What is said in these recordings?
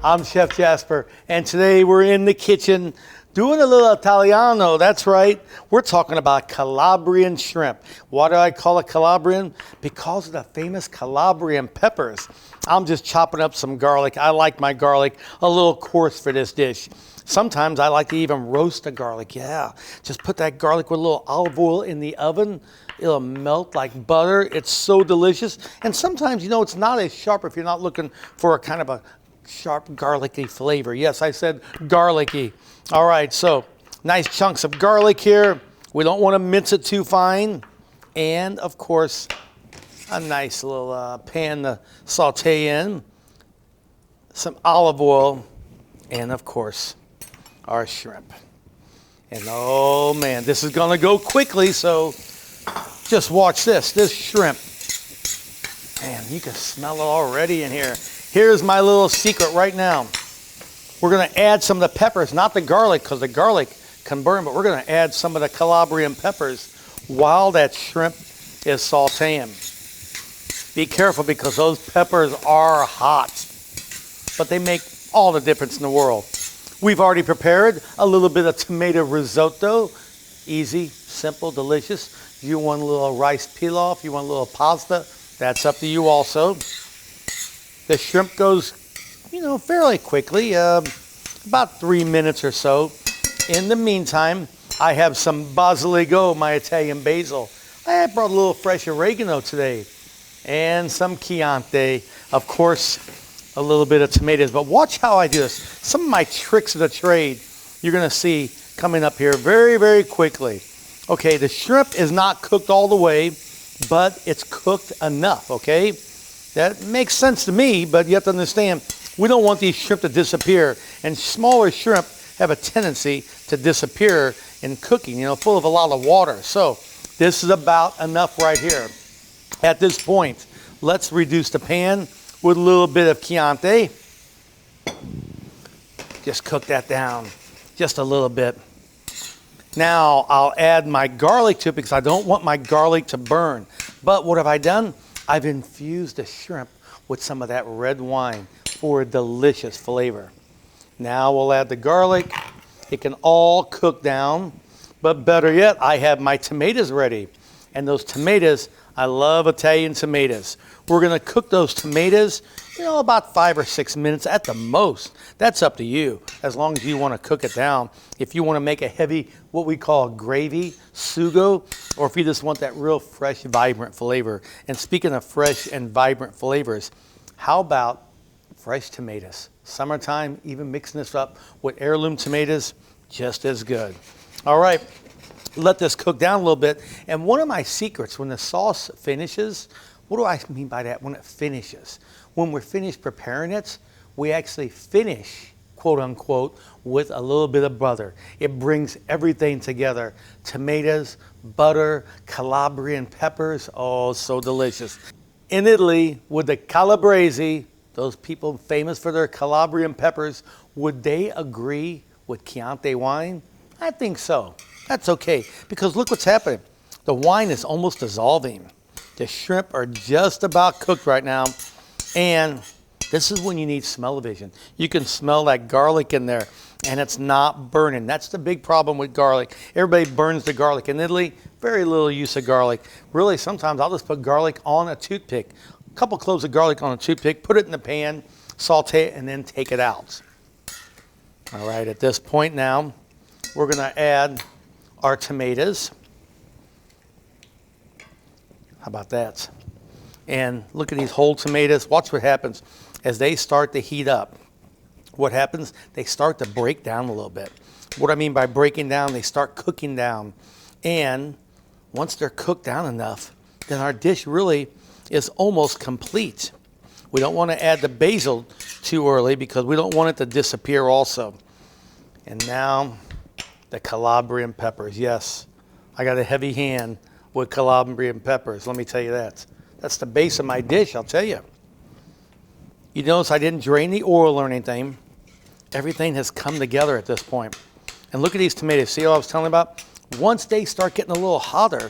I'm Chef Jasper, and today we're in the kitchen doing a little Italiano. That's right. We're talking about Calabrian shrimp. Why do I call it Calabrian? Because of the famous Calabrian peppers. I'm just chopping up some garlic. I like my garlic a little coarse for this dish. Sometimes I like to even roast the garlic. Yeah, just put that garlic with a little olive oil in the oven. It'll melt like butter. It's so delicious. And sometimes, it's not as sharp if you're not looking for a kind of a sharp garlicky flavor. Yes, I said garlicky. All right, so nice chunks of garlic here. We don't want to mince it too fine. And of course, a nice little pan to saute in. Some olive oil. And of course, our shrimp. And oh man, this is gonna go quickly, so just watch this. This shrimp. Man, you can smell it already in here. Here's my little secret right now. We're gonna add some of the peppers, not the garlic, because the garlic can burn, but we're gonna add some of the Calabrian peppers while that shrimp is sauteing. Be careful because those peppers are hot, but they make all the difference in the world. We've already prepared a little bit of tomato risotto. Easy, simple, delicious. You want a little rice pilaf, you want a little pasta, that's up to you also. The shrimp goes, fairly quickly, about 3 minutes or so. In the meantime, I have some basilico, my Italian basil. I brought a little fresh oregano today and some Chianti. Of course, a little bit of tomatoes, but watch how I do this. Some of my tricks of the trade you're gonna see coming up here very, very quickly. Okay, the shrimp is not cooked all the way, but it's cooked enough, okay? That makes sense to me, but you have to understand, we don't want these shrimp to disappear, and smaller shrimp have a tendency to disappear in cooking, full of a lot of water. So this is about enough right here. At this point, let's reduce the pan with a little bit of Chianti. Just cook that down just a little bit. Now I'll add my garlic to it because I don't want my garlic to burn. But what have I done? I've infused the shrimp with some of that red wine for a delicious flavor. Now we'll add the garlic. It can all cook down, but better yet, I have my tomatoes ready. And those tomatoes, I love Italian tomatoes. We're gonna cook those tomatoes, about 5 or 6 minutes at the most. That's up to you, as long as you wanna cook it down. If you wanna make a heavy, what we call gravy, sugo, or if you just want that real fresh, vibrant flavor. And speaking of fresh and vibrant flavors, how about fresh tomatoes? Summertime, even mixing this up with heirloom tomatoes, just as good. All right, let this cook down a little bit. And one of my secrets, when the sauce finishes, what do I mean by that? When it finishes. When we're finished preparing it, we actually finish, quote unquote, with a little bit of butter. It brings everything together. Tomatoes, butter, Calabrian peppers, oh, so delicious. In Italy, with the Calabrese, those people famous for their Calabrian peppers, would they agree with Chianti wine? I think so. That's okay, because look what's happening. The wine is almost dissolving. The shrimp are just about cooked right now, and this is when you need smell-o-vision. You can smell that garlic in there, and it's not burning. That's the big problem with garlic. Everybody burns the garlic. In Italy, very little use of garlic. Really, sometimes I'll just put garlic on a toothpick. A couple cloves of garlic on a toothpick, put it in the pan, saute it, and then take it out. All right, at this point now, we're gonna add our tomatoes. How about that? And look at these whole tomatoes. Watch what happens as they start to heat up. What happens? They start to break down a little bit. What I mean by breaking down, they start cooking down. And once they're cooked down enough, then our dish really is almost complete. We don't want to add the basil too early because we don't want it to disappear also. And now the Calabrian peppers. Yes, I got a heavy hand with Calabrian peppers, let me tell you that. That's the base of my dish, I'll tell you. You notice I didn't drain the oil or anything. Everything has come together at this point. And look at these tomatoes. See what I was telling you about? Once they start getting a little hotter,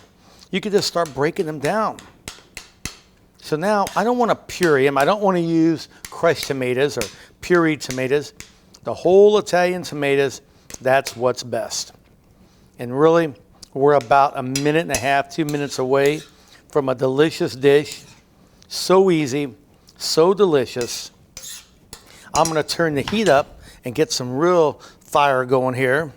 you can just start breaking them down. So now I don't want to puree them. I don't want to use crushed tomatoes or pureed tomatoes, the whole Italian tomatoes, that's what's best. And really, we're about a minute and a half, 2 minutes away from a delicious dish. So easy, so delicious. I'm gonna turn the heat up and get some real fire going here.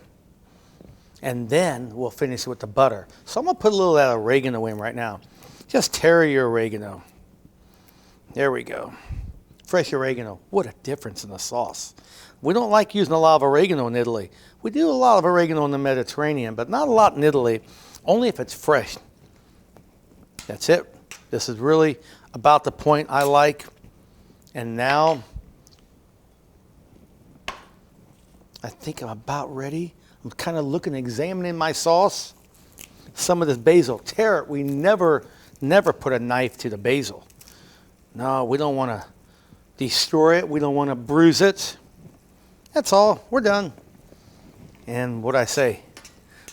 And then we'll finish with the butter. So I'm gonna put a little of that oregano in right now. Just tear your oregano. There we go. Fresh oregano. What a difference in the sauce. We don't like using a lot of oregano in Italy. We do a lot of oregano in the Mediterranean, but not a lot in Italy, only if it's fresh. That's it. This is really about the point I like. And now, I think I'm about ready. I'm kind of looking, examining my sauce. Some of this basil, tear it. We never put a knife to the basil. No, we don't want to destroy it. We don't want to bruise it. That's all. We're done. And what I say,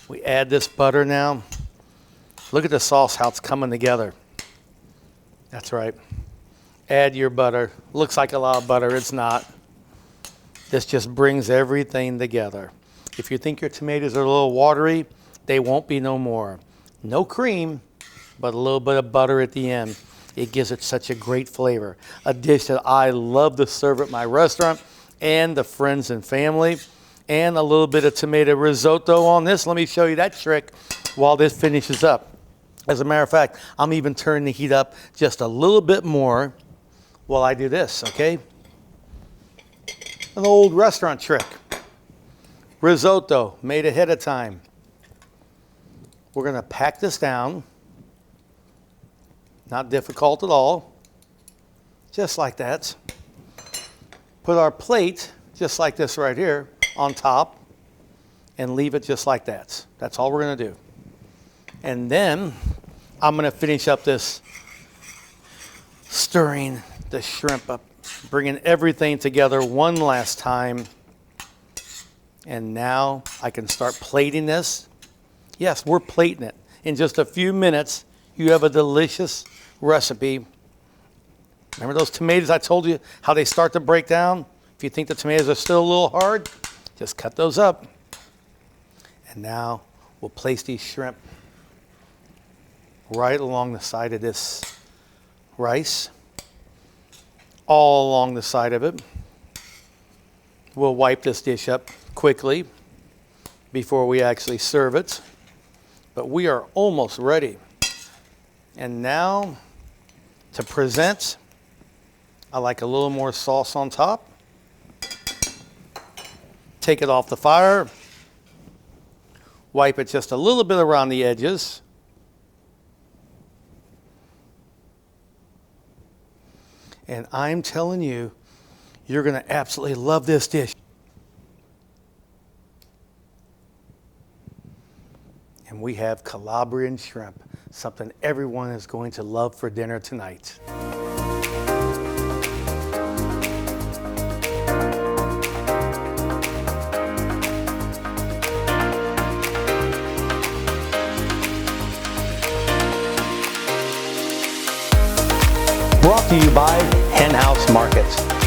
we add this butter now. Look at the sauce, how it's coming together. That's right. Add your butter. Looks like a lot of butter. It's not. This just brings everything together. If you think your tomatoes are a little watery, they won't be no more. No cream, but a little bit of butter at the end. It gives it such a great flavor. A dish that I love to serve at my restaurant and the friends and family. And a little bit of tomato risotto on this. Let me show you that trick while this finishes up. As a matter of fact, I'm even turning the heat up just a little bit more while I do this, okay? An old restaurant trick. Risotto made ahead of time. We're gonna pack this down. Not difficult at all. Just like that. Put our plate, just like this right here, on top and leave it just like that. That's all we're gonna do. And then I'm gonna finish up this stirring the shrimp up, bringing everything together one last time. And now I can start plating this. Yes, we're plating it. In just a few minutes, you have a delicious recipe. Remember those tomatoes I told you how they start to break down? If you think the tomatoes are still a little hard, just cut those up. And now we'll place these shrimp right along the side of this rice, all along the side of it. We'll wipe this dish up quickly before we actually serve it. But we are almost ready. And now to present, I like a little more sauce on top. Take it off the fire. Wipe it just a little bit around the edges. And I'm telling you, you're going to absolutely love this dish. And we have Calabrian shrimp, something everyone is going to love for dinner tonight. Brought to you by Hen House Markets.